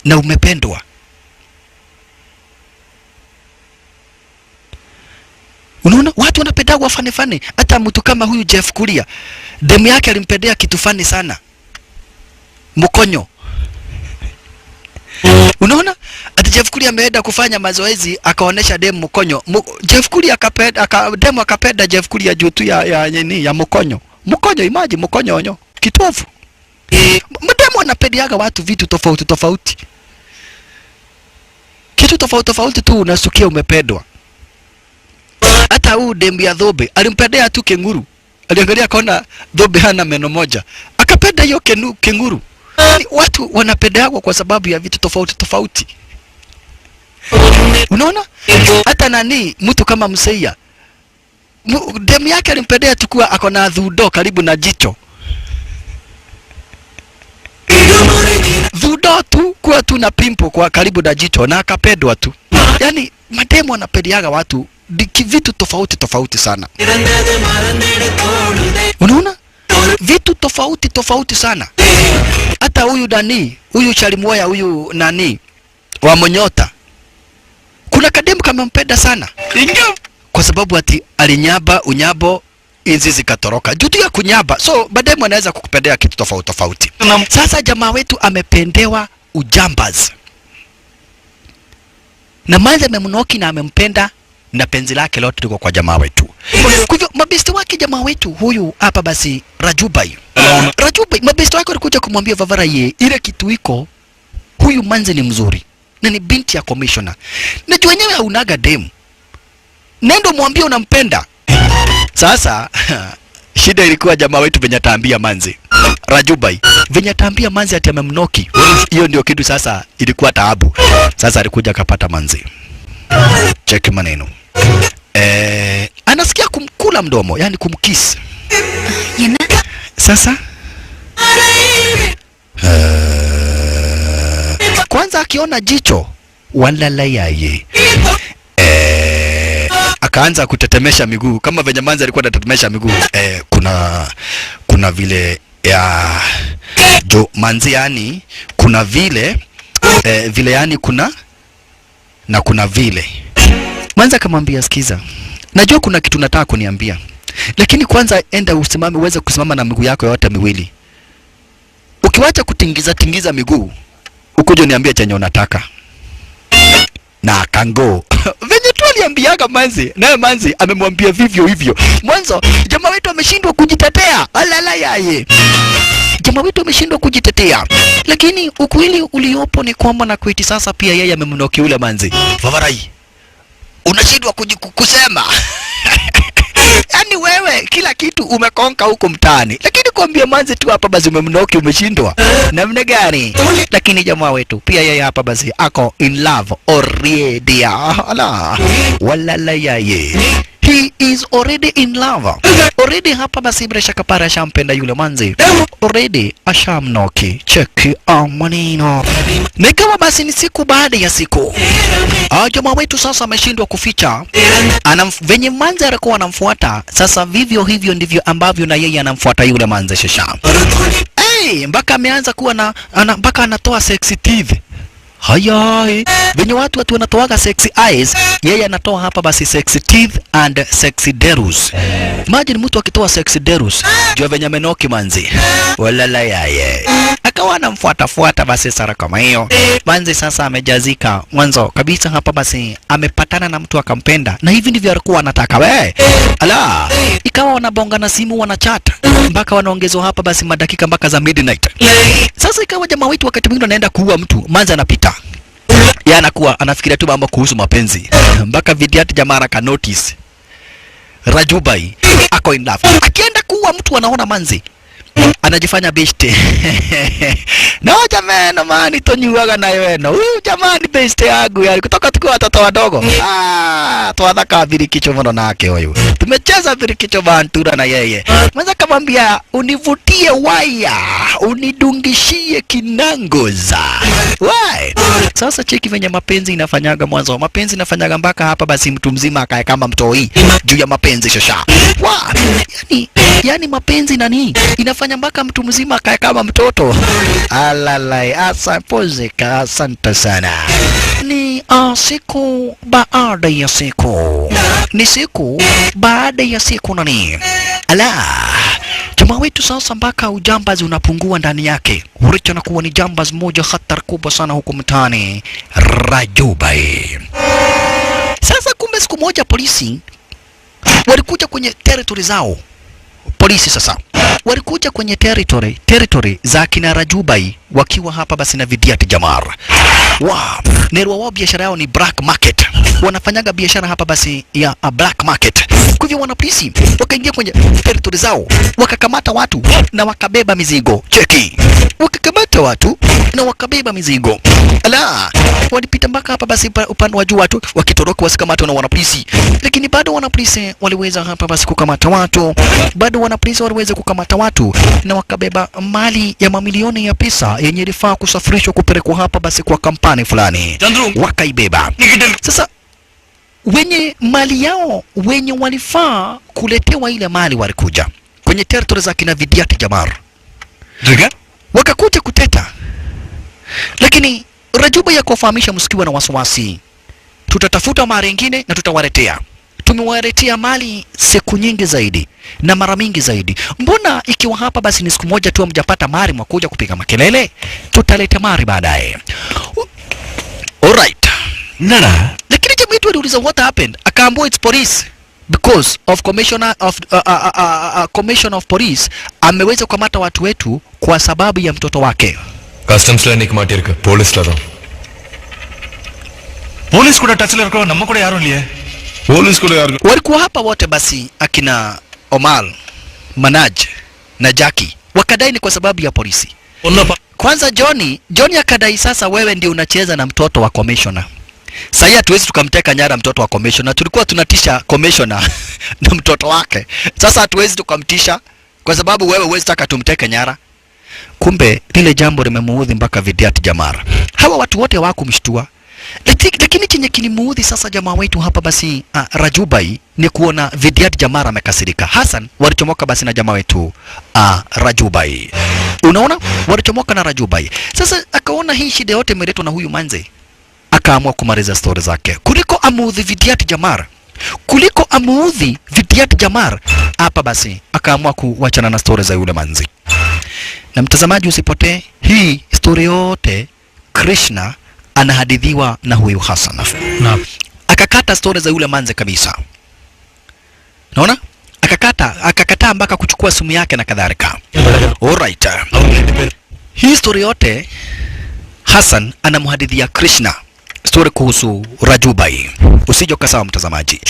Na umependwa. Unaona watu wanapendagwa fane. Hata mtu kama huyu Jeff Kuria, demu yake alimpendea kitu fani sana, mkonyo. Unaona ati Jeff Kuria ameenda kufanya mazoezi akaonesha demu mkonyo. Jeff Kuria demu akapenda Jeff Kuria juu tu ya mkonyo. Mkonyo, imagine mkonyo onyo kitofu. Demu anapendeaga watu vitu tofauti. Kitu tofauti tu unasukia umependwa. Hata huu demu ya Dhobe alimpendea tu kenguru. Aliangalia akaona Dhobe hana meno moja, akapenda hiyo kenguru. Watu wanapendeagwa kwa sababu ya vitu tofauti. Unaona? Hata nani mtu kama Mseia, demu yake alimpendea tu kuwa akona dhudo karibu na jicho. Dhudo tu kuwa tu na pimpo kwa karibu na jicho na akapendwa tu. Yaani mademu wanapendeaga watu vitu tofauti sana. Unaona? Vitu tofauti sana. Hata huyu nani, huyu Chalimwaya, huyu nani wa Monyota, kuna kademu kama mpenda sana. Kwa sababu ati alinyaba unyabo inzi zikatoroka. Jutu ya kunyaba. So bademu anaweza kukupendea kitu tofauti. Sasa jamaa wetu amependewa ujambaz. Na manze memnoki na amempenda, na penzi lake lote liko kwa jamaa wetu. Kwa hivyo mabesti wake jamaa wetu huyu hapa basi Rajubai, mabesti wake walikuja kumwambia Vavara ile kitu iko, huyu manze ni mzuri na ni binti ya commissioner. Najua wenyewe haunaga demu, nendo mwambie unampenda. Sasa shida ilikuwa jamaa wetu venye ataambia manze Rajubai, venye ataambia manze ati amemnoki. Hiyo ndio kitu sasa ilikuwa taabu. Sasa alikuja akapata manze. Cheki maneno. Anasikia kumkula mdomo, yani kumkiss. Sasa kwanza akiona jicho walala yaye, akaanza kutetemesha miguu kama venye manzi alikuwa anatetemesha miguu. Kuna vile ya jo manzi, yani kuna vile vile, yani kuna vile. Manzi akamwambia, sikiza, najua kuna kitu nataka kuniambia, lakini kwanza enda usimame, uweze kusimama na miguu yako yote miwili. Ukiwacha kutingiza miguu, ukuje niambie chenye unataka. Na kango venye tu aliambiaga manzi, naye manzi amemwambia vivyo hivyo. Mwanzo jamaa wetu ameshindwa kujitetea. Alala yaye. Jamaa wetu ameshindwa kujitetea. Lakini ukweli uliopo ni kwamba na kweti sasa pia yeye amemnoki yule manzi. Favarai. Unashindwa kusema. Yaani wewe kila kitu umekonka huko mtaani. Lakini kuambia manzi tu hapa basi umemnoki umeshindwa. Namna gani? Lakini jamaa wetu pia yeye hapa basi ako in love already. Ala. Walala yaye. He is already in love. Already hapa basi Bresha Kapara shampenda yule manzi. Already ashamnoki. Cheki maneno. Na kama basi ni siku baada ya siku. Jamaa wetu sasa ameshindwa kuficha. Venye manzi alikuwa anamfuata, sasa vivyo hivyo ndivyo ambavyo na yeye anamfuata yule manzi shasha. Mpaka ameanza kuwa na mpaka anatoa sexy teeth. Haya, venye watu wanatoaga sexy eyes, yeye anatoa hapa basi sexy teeth and sexy derus. Imagine mtu akitoa sexy derus, jua venye amenoki manzi. Walala yaye. Akawa anamfuata basi sara kama hiyo. Manzi sasa amejazika. Mwanzo kabisa hapa basi amepatana na mtu akampenda. Na hivi ndivyo alikuwa anataka we. Ala, ikawa wanabonga na simu wanachat. Mpaka wanaongezwa hapa basi madakika mpaka za midnight. Sasa ikawa jamaa wetu wakati mwingine anaenda kuua mtu, manzi anapita. Yeye anakuwa anafikiria tu mambo kuhusu mapenzi. Mpaka Vidiati jamaa aka notice Rajubai ako in love. Akienda kuua mtu anaona manzi anajifanya beshte. No jamani mani tonyuaga na weno. Huyu jamani beshte yangu yali kutoka tukiwa watoto wadogo. Tuadhaka birikicho mno nake huyu. Tumecheza birikicho bantura na yeye. Mwanza kamwambia univutie waya, unidungishie kinangoza. Why? Sasa cheki venye mapenzi inafanyaga mwanzo. Mapenzi inafanyaga mpaka hapa basi mtu mzima akae kama mtoi juu ya mapenzi shosha. Yani mapenzi nani? Inafanya mpaka mtu mzima akae kama mtoto. Alalai, asapozeka, asante sana. Ni siku baada ya siku. Ni siku baada ya siku nani? Ala, jamaa wetu sasa mpaka ujambazi unapungua ndani yake. Uricho na kuwa ni jambazi moja hatari kubwa sana huko mtaani Rajubai. Sasa kumbe siku moja polisi walikuja kwenye territory zao. Polisi sasa walikuja kwenye territory za kina Rajubai wakiwa hapa basi na Vidiati Jamar. Nerwa wao biashara yao ni black market. Wanafanyaga biashara hapa basi ya black market. Kwa hivyo wana polisi wakaingia kwenye territory zao, wakakamata watu na wakabeba mizigo. Cheki. Wakakamata watu na wakabeba mizigo. Ala, walipita mpaka hapa basi upande wa juu watu wakitoroka wasikamatwe na wana polisi. Lakini bado wana polisi waliweza hapa basi kukamata watu. Bado wana polisi waliweza kukamata watu na wakabeba mali ya mamilioni ya pesa yenye ilifaa kusafirishwa kupelekwa hapa basi kwa kampani fulani. Wakaibeba. Sasa wenye mali yao, wenye walifaa kuletewa ile mali walikuja kwenye territory za kina Vidiati Jamar. Wakakuja kuteta. Lakini Rajubai yakofahamisha msikiwa na wasiwasi. Tutatafuta mara nyingine na tutawaletea. Tumewaletea mali siku nyingi zaidi na mara mingi zaidi. Mbona ikiwa hapa basi ni siku moja tu hamjapata mali mwakuja kupiga makelele? Tutaleta mali baadaye. Alright. Nana. Lakini jamaa wetu aliuliza what happened? Akaambiwa it's police. Because of commissioner of police ameweza kukamata watu wetu kwa sababu ya mtoto wake. Customs la nik matirka police la. Police kuda touch la rako namma kuda yaru liye. Police kuda yaru. Walikuwa hapa wote basi akina Omar, Manaj na Jackie. Wakadai ni kwa sababu ya polisi. Kwanza Johnny akadai sasa wewe ndio unacheza na mtoto wa commissioner. Sasa hatuwezi tukamteka nyara mtoto wa commissioner. Tulikuwa tunatisha commissioner na mtoto wake. Sasa hatuwezi tukamtisha kwa sababu wewe huwezi taka tumteke nyara. Kumbe lile jambo limemuudhi mpaka Vidiati Jamar. Hawa watu wote hawakumshtua. Lakini chenye kilimuudhi sasa jamaa wetu hapa basi Rajubai ni kuona Vidiati Jamar amekasirika. Hassan walichomoka basi na jamaa wetu Rajubai. Unaona? Walichomoka na Rajubai. Sasa akaona hii shida yote imeletwa na huyu manze. Akaamua kumaliza story zake. Kuliko amuudhi Vidiati Jamar. Hapa basi akaamua kuachana na story za yule manzi. Na mtazamaji usipotee, hii story yote Krishna anahadithiwa na huyu Hassan. akakata stori za yule manze kabisa. Naona? Akakataa mpaka kuchukua simu yake na kadhalika. Alright. Hii story yote Hassan anamhadithia Krishna story kuhusu Rajubai. Usije ukasawa mtazamaji.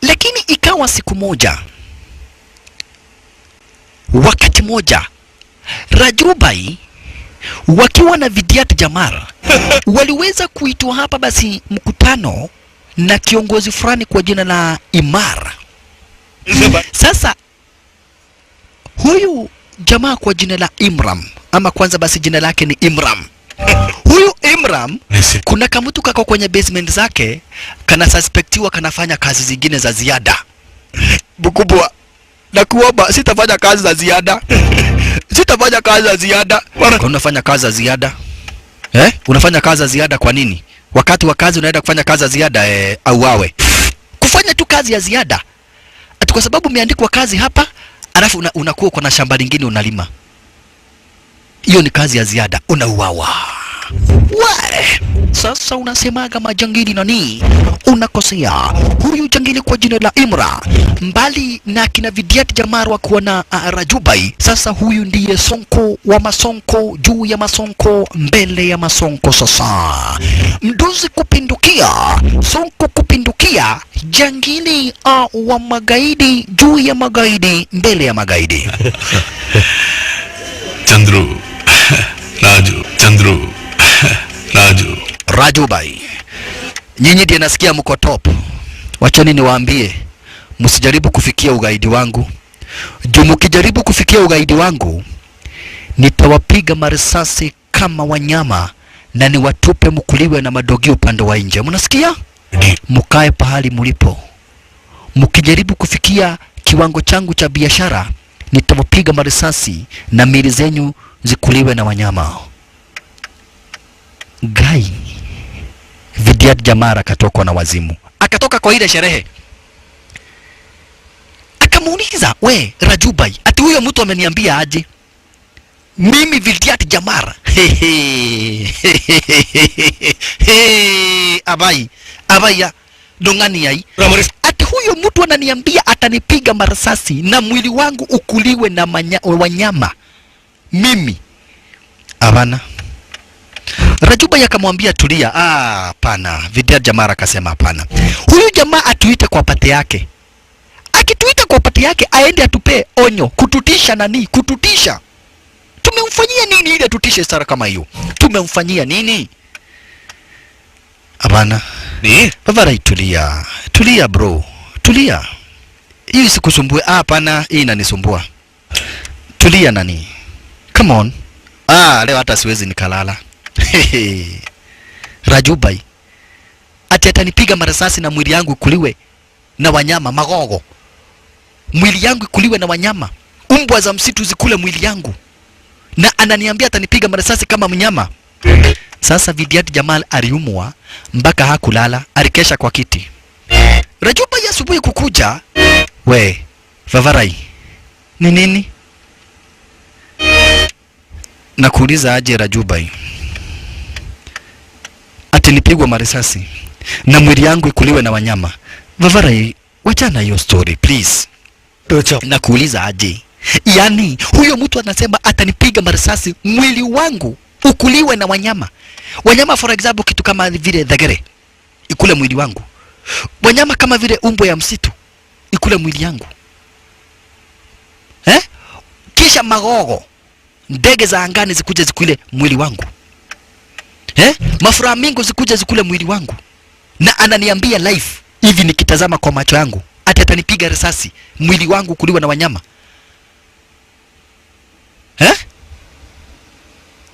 Lakini ikawa siku moja, wakati moja, Rajubai wakiwa na Vidyat Jamar waliweza kuitwa hapa basi mkutano na kiongozi fulani kwa jina la Imar. Sasa huyu jamaa kwa jina la Imram, ama kwanza basi jina lake ni Imram. Huyu Imram kuna kamutu kako kwenye basement zake kana suspectiwa kanafanya kazi zingine za ziada. Bukubwa, nakuomba sitafanya kazi za ziada. Sitafanya kazi za ziada. Kwa unafanya kazi za ziada? Unafanya kazi za ziada kwa nini? Wakati wa kazi unaenda kufanya kazi za ziada au wawe? Kufanya tu kazi ya ziada. Ati kwa sababu umeandikwa kazi hapa, alafu unakuwa kwa na shamba lingine unalima. Hiyo ni kazi ya ziada, unauawa. Sasa unasemaga majangili nani? Unakosea. Huyu jangili kwa jina la Imra, mbali na kina Vidyat Jamar wa kuwa na Rajubai, sasa huyu ndiye sonko wa masonko, juu ya masonko, mbele ya masonko. Sasa mdozi kupindukia, sonko kupindukia, jangili wa magaidi, juu ya magaidi, mbele ya magaidi. Chandru, Raju, Chandru, Raju, Rajubai, nyinyi ndiye nasikia mko top. Wachani niwaambie, msijaribu kufikia ugaidi wangu. Juu mkijaribu kufikia ugaidi wangu, nitawapiga marisasi kama wanyama na niwatupe mkuliwe na madogi upande wa nje. Mnasikia? Mkae pahali mlipo. Mkijaribu kufikia kiwango changu cha biashara, nitawapiga marisasi na mili zenyu zikuliwe na wanyama. Gai Vidyat Jamar akatoka na wazimu. Akatoka kwa ile sherehe. Akamuuliza, we Rajubai, ati huyo mtu ameniambia aje? Mimi Vidyat Jamar. Abai ya dongani yai. Ati huyo mtu ananiambia atanipiga marasasi na mwili wangu ukuliwe na wanyama. Mimi abana. Rajubai akamwambia tulia. Hapana. Vidyat Jamar akasema hapana. Huyu jamaa atuite kwa pate yake. Akituita kwa pate yake aende atupe onyo. Kututisha nani? Kututisha. Tumemfanyia nini ili atutishe sara kama hiyo? Tumemfanyia nini? Hapana. ni? Bavarai tulia. Tulia bro. Tulia. Hii sikusumbue. Hapana, hii inanisumbua. Tulia nani? Come on. Leo hata siwezi nikalala. Rajubai ati atanipiga marasasi na mwili yangu ikuliwe na wanyama magogo. Mwili yangu ikuliwe na wanyama. Umbwa za msitu zikule mwili yangu. Na ananiambia atanipiga marasasi kama mnyama. Sasa Vidyat Jamar aliumwa mpaka hakulala, alikesha kwa kiti. Rajubai asubuhi kukuja, we Vavarai, ni nini? Nakuuliza aje Rajubai? Ati nipigwa marisasi na mwili yangu ikuliwe na wanyama. Vavarai, wachana hiyo story please. Nakuuliza aje? Yani huyo mtu anasema atanipiga marisasi mwili wangu ukuliwe na wanyama. Wanyama for example kitu kama vile dhagere ikule mwili wangu. Wanyama kama vile umbwa ya msitu ikule mwili yangu. Kisha magogo, ndege za angani zikuje zikule mwili wangu. Maflamingo zikuje zikule mwili wangu. Na ananiambia live hivi nikitazama kwa macho yangu ati atanipiga risasi mwili wangu kuliwa na wanyama.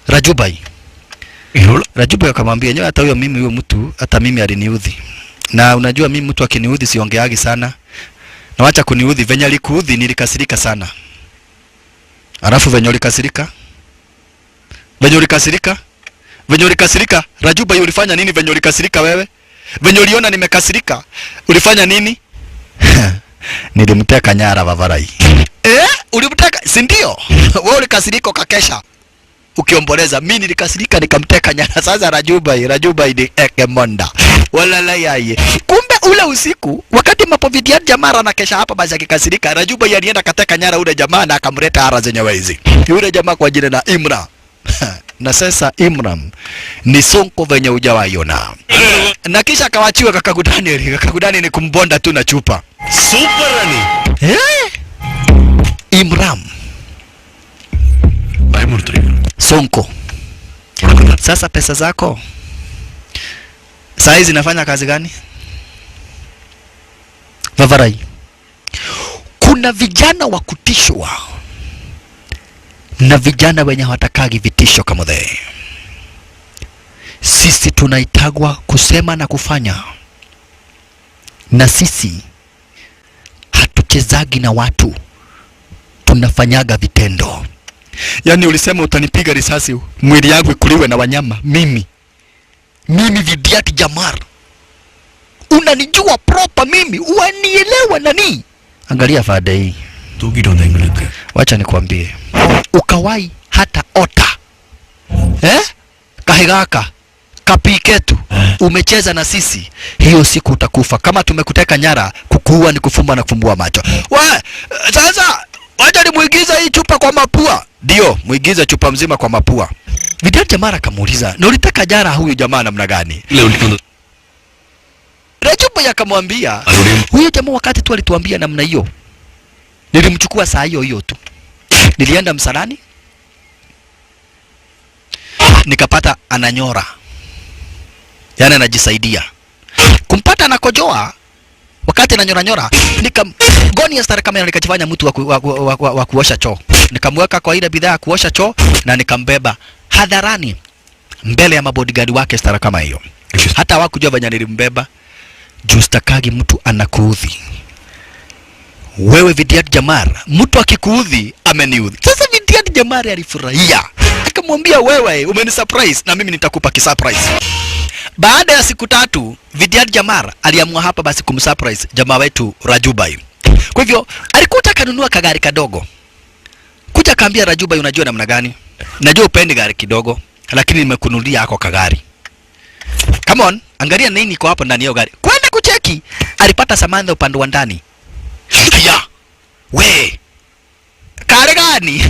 Rajubai. Rajubai akamwambia nyoa hata huyo mimi huyo mtu hata mimi aliniudhi. Na unajua mimi mtu akiniudhi siongeagi sana. Na wacha kuniudhi, venye alikuudhi nilikasirika sana. Alafu venye ulikasirika? Venye ulikasirika? Rajubai ulifanya nini venye ulikasirika wewe? Venye uliona nimekasirika, ulifanya nini? Nilimteka nyara Vavarai. Ulimteka? Si ndio? Wewe ulikasirika ukakesha ukiomboleza, mimi nilikasirika nikamteka nyara. Sasa Rajubai ni ekemonda. Wala la yaye. Kumbe ule usiku wakati mapo Vidiat Jamara na kesha hapa basi akikasirika, Rajuba alienda kateka nyara ule jamaa na akamleta ara zenyewe hizi. Yule jamaa kwa jina la Imran. Na sasa Imran ni Sonko venye hujawaiona. Na kisha akawachiwa kakagudani ni kumbonda tu na chupa. Super Rani. Imran Sonko. Sasa pesa zako saa hizi zinafanya kazi gani? Vavarai, kuna vijana wa kutishwa na vijana wenye hawatakagi vitisho kama the. Sisi tunaitagwa kusema na kufanya, na sisi hatuchezagi na watu, tunafanyaga vitendo. Yani ulisema utanipiga risasi mwili yangu ikuliwe na wanyama, mimi Vidiat Jamar unanijua proper mimi, uanielewa nani? Angalia fada hii. Wacha nikwambie, ukawai hata ota kahigaka kapiketu umecheza na sisi, hiyo siku utakufa. Kama tumekuteka nyara, kukuua ni kufumba na kufumbua macho. Sasa wacha nimuigiza hii chupa kwa mapua. Ndio, muigize chupa mzima kwa mapua. Vidiat Jamara akamuuliza, na ulitaka jara huyu jamaa namna gani? Rajuba yakamwambia, huyu jamaa wakati tu alituambia namna hiyo, nilimchukua saa hiyo tu. Nilienda msalani, nikapata ananyora, yani anajisaidia. Kumpata anakojoa, wakati ananyora nikamgoni ya stara kamera, nikajifanya mtu wa kuosha choo. Nikamweka kwa ile bidhaa ya kuosha choo na nikambeba hadharani mbele ya mabodyguard wake stara kama hiyo. Hata hawakujua venye nilimbeba. Justakagi mtu anakuudhi. Wewe Vidiat Jamar, mtu akikuudhi ameniudhi. Sasa Vidiat Jamar alifurahia. Akamwambia, wewe umenisurprise na mimi nitakupa kisurprise. Baada ya siku 3, Vidiat Jamar aliamua hapa basi kumsurprise jamaa wetu Rajubai. Kwa hivyo alikuta kanunua kagari kadogo. Kuja kaambia Rajubai, unajua namna gani? Najua upendi gari kidogo, lakini nimekununulia hako kagari. Come on, angalia nini iko hapo ndani ya gari. Kwenda kucheki, alipata Samantha upande wa ndani. Ya, we, kare gani?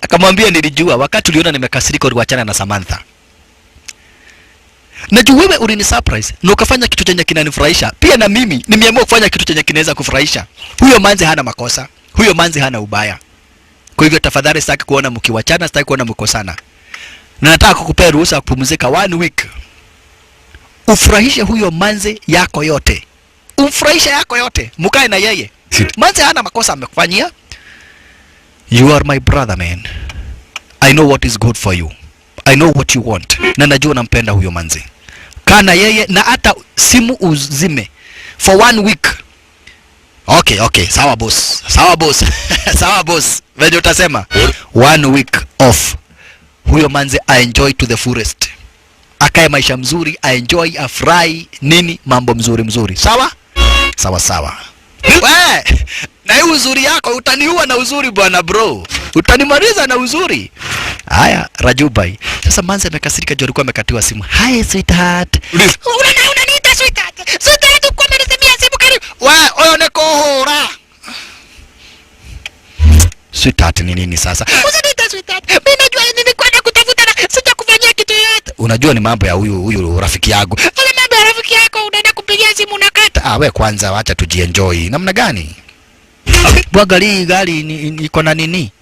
Akamwambia, nilijua wakati uliona nimekasirika uliwachana na Samantha. Najua wewe ulini surprise na ukafanya kitu chenye kinanifurahisha. Pia na mimi nimeamua kufanya kitu chenye kinaweza kufurahisha. Huyo manzi hana makosa. Huyo manzi hana ubaya. Kwa hivyo tafadhali sitaki kuona mkiwachana, sitaki kuona mkosana. Na nataka kukupea ruhusa kupumzika 1 week. Ufurahishe huyo manzi yako yote. Umfurahisha yako yote. Mkae na yeye. Manzi hana makosa amekufanyia. You are my brother, man. I know what is good for you. I know what you want. Na najua nampenda huyo manzi. Kaa na yeye na hata simu uzime for 1 week. Okay, sawa boss. Sawa boss. Sawa boss. Venye utasema 1 week off. Huyo manzi enjoy to the fullest. Akae maisha mzuri, enjoy, afurahi nini, mambo mzuri. Sawa? Sawa. Wewe, na hiyo uzuri yako utaniua na uzuri bwana bro. Utanimaliza na uzuri. Haya, Rajubai. Sasa manzi amekasirika juu alikuwa amekatiwa simu. Hi sweetheart. Unaniita sweetheart. Sweetheart uko umenisemia simu karibu. Wewe, oyo neko hora. Sweetheart ni nini sasa? Usiniita sweetheart. Mimi najua nilikuwa nakutafuta na sijakufanyia kitu yote. Unajua ni mambo ya huyu rafiki yangu. Wala mambo ya rafiki yako unaenda kupigia simu unakata. Wewe kwanza acha tujienjoy. Namna gani? Bwagali gari iko na nini?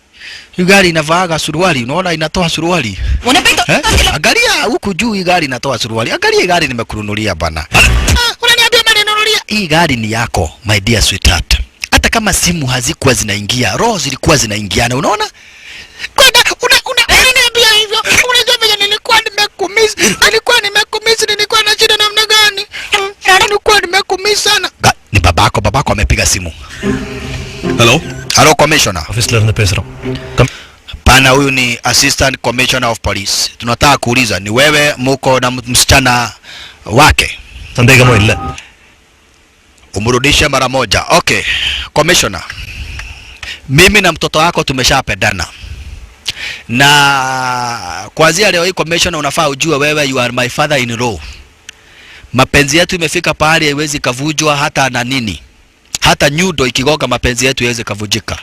Hii gari inavaaga suruali, unaona inatoa suruali. Unapita? Angalia huku juu hii gari inatoa suruali. Angalia gari nimekununulia bana. Unaniambia umeninunulia? Hii gari ni yako, my dear sweetheart. Hata kama simu hazikuwa zinaingia, roho zilikuwa zinaingiana, unaona? Unaniambia hivyo? Unajua vile nilikuwa nimekumisi. Nilikuwa na shida namna gani? Nilikuwa nimekumisi sana. Ni babako amepiga simu. Hello commissioner. Office lerinde pesaro. Pana, huyu ni assistant commissioner of police. Tunataka kuuliza ni wewe muko na msichana wake? Sandegamo illa. Umrudishe mara moja. Okay, commissioner. Mimi na mtoto wako tumeshapendana. Na kuanzia leo hii commissioner unafaa ujue wewe you are my father in law. mapenzi yetu imefika pahali haiwezi kavujwa hata na nini, hata nyundo ikigoga mapenzi yetu iweze kavujika.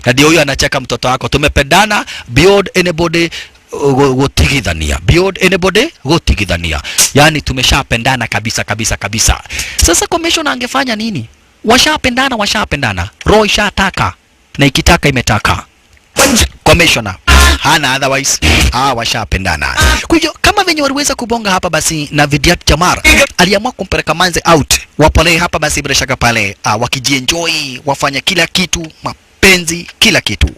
Na ndio huyo anacheka mtoto wako, tumependana beyond anybody gutigithania, beyond anybody gutigithania, yani tumeshapendana kabisa kabisa kabisa. Sasa commissioner angefanya nini? Washapendana, roho ishataka na ikitaka imetaka. Commissioner hana otherwise, washapendana. Kwa hiyo kama venye waliweza kubonga hapa basi, na Vidyat Chamar aliamua kumpeleka Manze out, wapone hapa basi bila shaka pale, wakijienjoy, wafanya kila kitu, mapenzi kila kitu.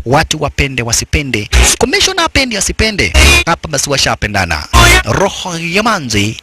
Watu wapende wasipende, commissioner apende asipende, hapa basi washapendana. Roho ya Manze